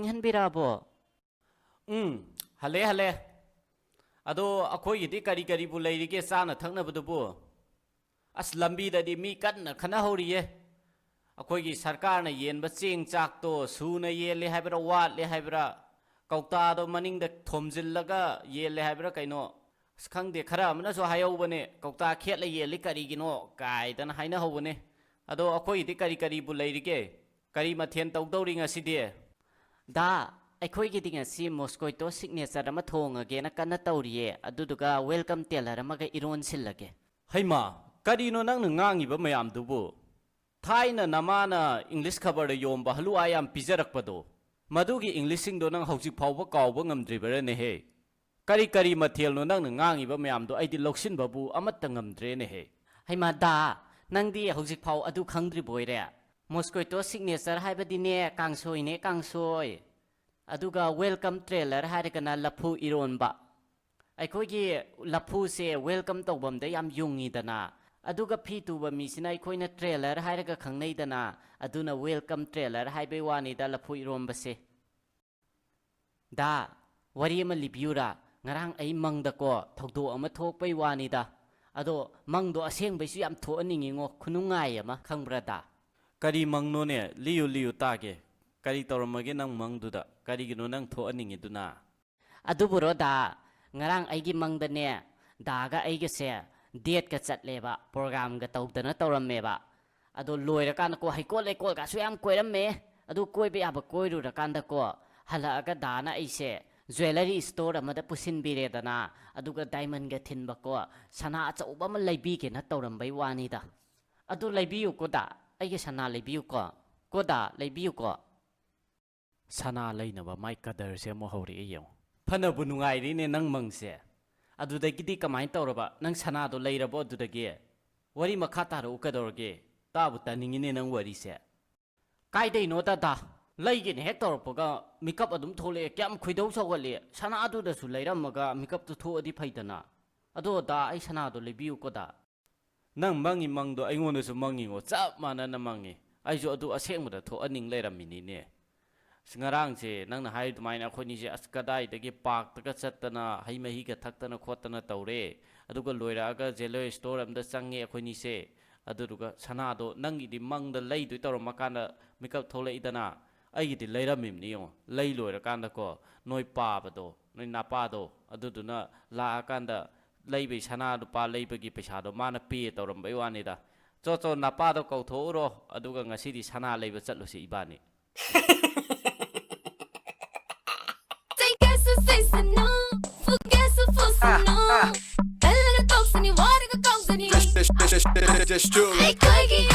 parking hanbirabo hale hale ado akhoi yidi kari kari bu leirige sana thakna budubu as lambi da di mi kanna khana horiye akhoi gi sarkar na yen ba cheng chak to su na ye le haibra wat le haibra kaukta do maning da thomjil laga ye le haibra kaino khang de khara amna so hayau bane kaukta khet le ye le kari gi no kai dan haina ho bane ado akhoi yidi kari kari bu leirige kari mathen tau dau ringa sidie da ꯑꯩꯈꯣꯏꯒꯤ ꯉꯁꯤ ꯃꯣꯁꯀꯣꯏꯇꯣ signature ꯑꯃ ꯊꯣꯡꯉꯒꯦꯅ ꯀꯟꯅ ꯇꯧꯔꯤꯌꯦ ꯑꯗꯨꯗꯨꯒ welcome tailor ꯑꯃꯒ ꯏꯔꯣꯟꯁꯤꯜꯂꯒꯦ ꯍꯩꯃꯥ ꯀꯔꯤꯅꯣ ꯅꯪꯅ ꯉꯥꯡꯉꯤꯕ ꯃꯌꯥꯝꯗꯨꯕꯨ ꯊꯥꯏꯅ ꯅꯃꯥꯅ ꯏꯪꯂꯤꯁ ꯈꯕꯔꯗ ꯌꯣꯟꯕ ꯍꯂꯨꯋꯥ ꯌꯥꯝ ꯄꯤꯖꯔꯛꯄꯗꯣ ꯃꯗꯨꯒꯤ ꯏꯪꯂꯤꯁꯁꯤꯡꯗꯣ ꯅꯪ ꯍꯧꯖꯤꯛ ꯐꯥꯎꯕ ꯀꯥꯎꯕ ꯉꯝꯗ꯭ꯔꯤꯕꯔꯅꯦꯍꯦ ꯀꯔꯤ ꯀꯔꯤ ꯃꯊꯦꯜꯅꯣ ꯅꯪꯅ ꯉꯥꯡꯉꯤꯕ ꯃꯌꯥꯝꯗꯣ ꯑꯩꯗꯤ ꯂꯧꯁꯤꯟꯕꯕꯨ ꯑꯃꯠꯇ ꯉꯝꯗ꯭ꯔꯦꯅꯦꯍꯦ ꯍꯩꯃꯥ ꯗꯥ ꯅꯪꯗꯤ ꯍꯧꯖꯤꯛ ꯐꯥꯎ ꯑꯗꯨ ꯈꯪꯗ꯭ꯔꯤꯕꯣꯏꯔꯦ ꯃꯣꯁꯀꯣꯏꯇꯣ ꯁꯤꯒꯅꯦꯆꯔ ꯍꯥꯏꯕꯗꯤꯅꯦ ꯀꯥꯡꯁꯣꯏꯅꯦ ꯀꯥꯡꯁꯣꯏ ꯑꯗꯨꯒ ꯋꯦꯜꯀꯝ ꯇ꯭ꯔꯦꯂꯔ ꯍꯥꯏꯔꯒꯅ ꯂꯐꯨ ꯏꯔꯣꯟꯕ ꯑꯩꯈꯣꯏꯒꯤ ꯂꯐꯨꯁꯦ ꯋꯦꯜꯀꯝ ꯇꯧꯕꯝꯗ ꯌꯥꯝ ꯌꯨꯡꯉꯤꯗꯅ ꯑꯗꯨꯒ ꯐꯤ ꯇꯨꯕ ꯃꯤꯁꯤꯅ ꯑꯩꯈꯣꯏꯅ ꯇ꯭ꯔꯦꯂꯔ ꯍꯥꯏꯔꯒ ꯈꯪꯅꯩꯗꯅ ꯑꯗꯨꯅ ꯋꯦꯜꯀꯝ ꯇ꯭ꯔꯦꯂꯔ ꯍꯥꯏꯕꯩ ꯋꯥꯅꯤꯗ ꯂꯐꯨ ꯏꯔꯣꯟꯕꯁꯦ ꯗꯥ ꯋꯥꯔꯤ ꯑꯃ ꯂꯤꯕꯤꯌꯨꯔꯥ ꯉꯔꯥꯡ ꯑꯩ ꯃꯪꯗꯀꯣ ꯊꯧꯗꯣꯛ ꯑꯃ ꯊꯣꯛꯄꯩ ꯋꯥꯅꯤꯗ ꯑꯗꯣ ꯃꯪꯗꯣ ꯑꯁꯦꯡꯕꯩꯁꯨ ꯌꯥꯝ ꯊꯣꯛꯍꯟꯅꯤꯡꯉꯤꯉꯣ ꯈꯨꯅꯨꯡꯉꯥꯏ ꯑꯃ ꯈꯪꯕ꯭ꯔꯥ ꯗꯥ ꯀꯔꯤ ꯃꯪꯅꯣꯅꯦ ꯂꯤꯌꯨ ꯂꯤꯌꯨ ꯇꯥꯒꯦ ꯀꯔꯤ ꯇꯧꯔꯝꯃꯒꯦ ꯅꯪ ꯃꯪꯗꯨꯗ ꯀꯔꯤꯒꯤꯅꯣ ꯅꯪ ꯊꯣꯛꯍꯟꯅꯤꯡꯉꯤꯗꯨꯅ ꯑꯗꯨꯕꯨꯔꯣ ꯗꯥ ꯉꯔꯥꯡ ꯑꯩꯒꯤ ꯃꯪꯗꯅꯦ ꯗꯥꯒ ꯑꯩꯒꯁꯦ ꯗꯦꯠꯀ ꯆꯠꯂꯦꯕ ꯄ꯭ꯔꯣꯒ꯭ꯔꯥꯝꯒ ꯇꯧꯗꯅ ꯇꯧꯔꯝꯃꯦꯕ ꯑꯗꯣ ꯂꯣꯏꯔꯀꯥꯟꯗꯀꯣ ꯍꯩꯀꯣꯜ ꯂꯩꯀꯣꯜꯒꯁꯨ ꯌꯥꯝ ꯀꯣꯏꯔꯝꯃꯦ ꯑꯗꯨ ꯀꯣꯏꯕ ꯌꯥꯕ ꯀꯣꯏꯔꯨꯔꯀꯥꯟꯗꯀꯣ ꯍꯜꯂꯛꯑꯒ ꯗꯥꯅ ꯑꯩꯁꯦ ꯖ꯭ꯋꯦꯂꯔꯤ ꯁ꯭ꯇꯣꯔ ꯑꯃꯗ ꯄꯨꯁꯤꯟꯕꯤꯔꯦꯗꯅ ꯑꯗꯨꯒ ꯗꯥꯏꯃꯟꯒ ꯊꯤꯟꯕꯀꯣ ꯁꯅꯥ ꯑꯆꯧꯕ ꯑꯃ ꯂꯩꯕꯤꯒꯦꯅ ꯇꯧꯔꯝꯕꯩ ꯋꯥꯅꯤꯗ ꯑꯗꯨ ꯂꯩꯕꯤꯌꯨꯀꯣ ꯗꯥ ꯑꯩꯒꯤ ꯁꯅꯥ ꯂꯩꯕꯤꯌꯨꯀꯣ ꯀꯣ ꯗꯥ ꯂꯩꯕꯤꯌꯨꯀꯣ ꯁꯅꯥ ꯂꯩꯅꯕ ꯃꯥꯏ ꯀꯗꯔꯁꯦ ꯑꯃꯨꯛ ꯍꯧꯔꯛꯑꯦ ꯌꯦꯡꯉꯣ ꯐꯅꯕꯨ ꯅꯨꯡꯉꯥꯏꯔꯤꯅꯦ ꯅꯪ ꯃꯪꯁꯦ ꯑꯗꯨꯗꯒꯤꯗꯤ ꯀꯃꯥꯏꯅ ꯇꯧꯔꯕ ꯅꯪ ꯁꯅꯥꯗꯣ ꯂꯩꯔꯕꯣ ꯑꯗꯨꯗꯒꯤ ꯋꯥꯔꯤ ꯃꯈꯥ ꯇꯥꯔꯛꯎ ꯀꯩꯗꯧꯔꯒꯦ ꯇꯥꯕꯨ ꯇꯥꯅꯤꯡꯉꯤꯅꯦ ꯅꯪ ꯋꯥꯔꯤꯁꯦ ꯀꯥꯏꯗꯩꯅꯣ ꯗꯥ ꯂꯩꯒꯦꯅ ꯍꯦꯛ ꯇꯧꯔꯛꯄꯒ ꯃꯤꯀꯞ ꯑꯗꯨꯝ ꯊꯣꯛꯂꯛꯑꯦ ꯀꯌꯥꯝ ꯈꯣꯏꯗꯧ ꯁꯧꯒꯠꯂꯦ ꯁꯅꯥꯗꯨꯗꯁꯨ ꯂꯩꯔꯝꯃꯒ ꯃꯤꯀꯞꯇꯨ ꯊꯣꯛꯑꯗꯤ ꯐꯩꯗꯅ ꯑꯗꯣ ꯗꯥ ꯑꯩ ꯁꯅꯥꯗꯣ ꯂꯩꯕꯤꯌꯨꯀꯣ ꯗꯥ ꯅꯪ ꯃꯪꯉꯤ ꯃꯪꯗꯣ ꯑꯩꯉꯣꯟꯗꯁꯨ ꯃꯪꯉꯤꯉꯣ ꯆꯞ ꯃꯥꯟꯅꯅ ꯃꯪꯉꯤ ꯑꯩꯁꯨ ꯑꯗꯨ ꯑꯁꯦꯡꯕꯗ ꯊꯣꯛꯍꯟꯅꯤꯡ ꯂꯩꯔꯝꯃꯤꯅꯤꯅꯦ ꯉꯔꯥꯡꯁꯦ ꯅꯪꯅ ꯍꯥꯏ ꯑꯗꯨꯃꯥꯏꯅ ꯑꯩꯈꯣꯏꯅꯤꯁꯦ ꯑꯁ ꯀꯗꯥꯏꯗꯒꯤ ꯄꯥꯔꯛꯇꯒ ꯆꯠꯇꯅ ꯍꯩ ꯃꯍꯤꯒ ꯊꯛꯇꯅ ꯈꯣꯠꯇꯅ ꯇꯧꯔꯦ ꯑꯗꯨꯒ ꯂꯣꯏꯔꯛꯑꯒ ꯖ꯭ꯋꯦꯂꯔꯤ ꯁ꯭ꯇꯣꯔ ꯑꯃꯗ ꯆꯪꯉꯦ ꯑꯩꯈꯣꯏꯅꯤꯁꯦ ꯑꯗꯨꯗꯨꯒ ꯁꯅꯥꯗꯣ ꯅꯪꯒꯤꯗꯤ ꯃꯪꯗ ꯂꯩꯗꯣꯏ ꯇꯧꯔꯝꯃꯀꯥꯟꯗ ꯃꯤꯀꯞ ꯊꯣꯛꯂꯛꯏꯗꯅ ꯑꯩꯒꯤꯗꯤ ꯂꯩꯔꯝꯃꯤꯕꯅꯤ ꯌꯦꯡꯉꯣ ꯂꯩ ꯂꯣꯏꯔꯀꯥꯟꯗꯀꯣ ꯅꯣꯏ ꯄꯥꯕꯗꯣ ꯅꯣꯏ ꯅꯄꯥꯗꯣ ꯑꯗꯨꯗꯨꯅ ꯂꯥꯛꯑꯀꯥꯟꯗ ꯂꯩꯕꯩ ꯁꯅꯥ ꯂꯨꯄꯥ ꯂꯩꯕꯒꯤ ꯄꯩꯁꯥꯗꯣ ꯃꯥꯅ ꯄꯦ ꯇꯧꯔꯝꯕꯩ ꯋꯥꯅꯤꯗ ꯆꯣ ꯅꯄꯥꯗꯣ ꯀꯧꯊꯣꯛꯎꯔꯣ ꯑꯗꯨꯒ ꯉꯁꯤꯗꯤ ꯁꯅꯥ ꯂꯩꯕ ꯆꯠꯂꯨꯁꯤ 이바니 Just truly.